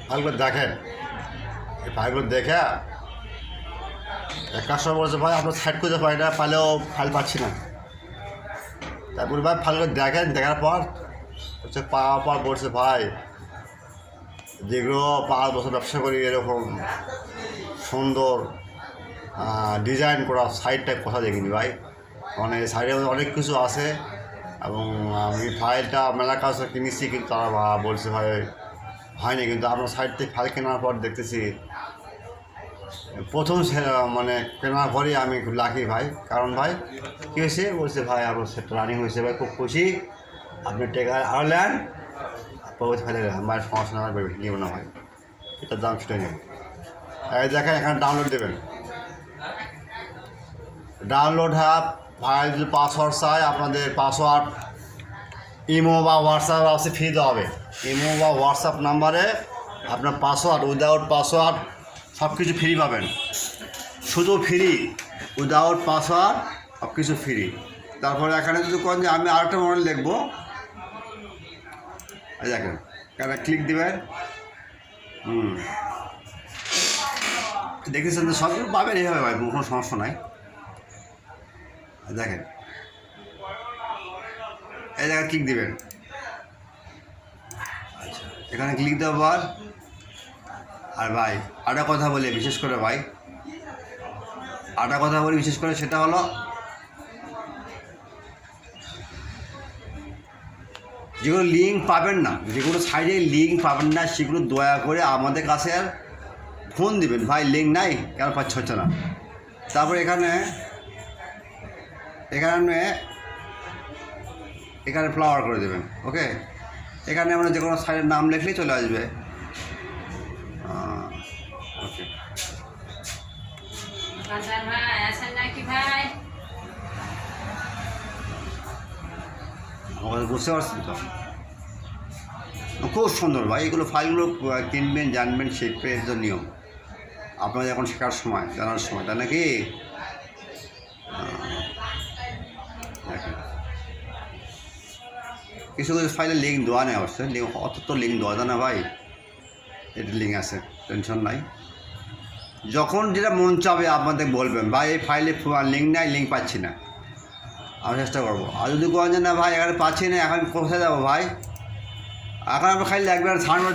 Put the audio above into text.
ফাইলগুলো দেখেন, এই ফাইলগুলো দেখে এক কাস্টমার বলছে ভাই আপনার সাইড করতে পারি না, পাইলেও ফাইল পাচ্ছি না। তারপরে ভাই ফাইলগুলো দেখেন, দেখার পর হচ্ছে পাওয়ার পর বলছে ভাই যেগুলো 5 বছর ব্যবসা করি এরকম সুন্দর ডিজাইন করা সাইড টাইপ কথা দেখিনি ভাই। মানে সাইডে অনেক কিছু আছে এবং আমি ফাইলটা মেলা কাজ কিনেছি, কিন্তু তারা বলছে ভাই হয়নি। কিন্তু আপনার সাইড থেকে ফাইল কেনার পর দেখতেছি প্রথম মানে কেনার পরেই আমি খুব লাকি ভাই। কারণ ভাই কী হয়েছে বলছে ভাই আপনার সেট রানিং হয়েছে ভাই, খুব খুশি, আপনি টেকা আরও নেন পরবর্তী ফাইলে আমার সমস্যা না নিব না ভাই, এটার দাম ছুটে নেব। দেখেন এখানে ডাউনলোড দেবেন, ডাউনলোড হ্যাঁ ফাইল যদি পাসওয়ার্ড চাই আপনাদের পাসওয়ার্ড ইমো বা হোয়াটসঅ্যাপ আছে ফ্রি দেওয়া হবে। ইমো বা হোয়াটসঅ্যাপ নাম্বারে আপনার পাসওয়ার্ড উইদাউট পাসওয়ার্ড সব কিছু ফ্রি পাবেন, শুধু ফ্রি, উইদাউট পাসওয়ার্ড সব কিছু ফ্রি। তারপরে এখানে যদি কোন যে আমি আরেকটা মডেল লিখবো, দেখেন এখানে ক্লিক দেবেন, দেখেছেন তো সবগুলো পাবেন এইভাবে ভাই, কোনো সমস্যা নাই। দেখেন এই জায়গায় ক্লিক দেবেন, আচ্ছা এখানে ক্লিক দেওয়ার আর ভাই আরেকটা কথা বলি বিশেষ করে ভাই, আরেকটা কথা বলি বিশেষ করে, সেটা হলো যেগুলো লিঙ্ক পাবেন না, যেগুলো সাইডে লিঙ্ক পাবেন না সেগুলো দয়া করে আমাদের কাছে আর ফোন দিবেন ভাই, লিঙ্ক নাই কেন হচ্ছে না। তারপর এখানে এখানে এখানে ফ্লাওয়ার করে দেবেন, ওকে। এখানে আমরা যে কোনো সাইডের নাম লিখলেই চলে আসবে, ওকে। আমাকে বুঝতে পারছেন তো, খুব সুন্দর ভাই। এগুলো ফাইলগুলো কিনবেন, জানবেন, শিখবেন, এর নিয়ম আপনাদের এখন শেখার সময়, জানার সময়, তাই নাকি? দেখেন কিছু কিছু ফাইলে লিঙ্ক দেওয়া নেই, অবশ্যই লিঙ্ক অত তো লিঙ্ক দেওয়া যায় না ভাই, এটি লিঙ্ক আছে, টেনশন নাই। যখন যেটা মন চাবে আপনাদের বলবেন ভাই এই ফাইলে লিঙ্ক নাই, লিঙ্ক পাচ্ছি না, আমি চেষ্টা করবো। আর যদি কোন যে না ভাই এখানে পাচ্ছি না, এখন কোথায় যাবো ভাই, এখন আমরা খালি একবার সাউন্ড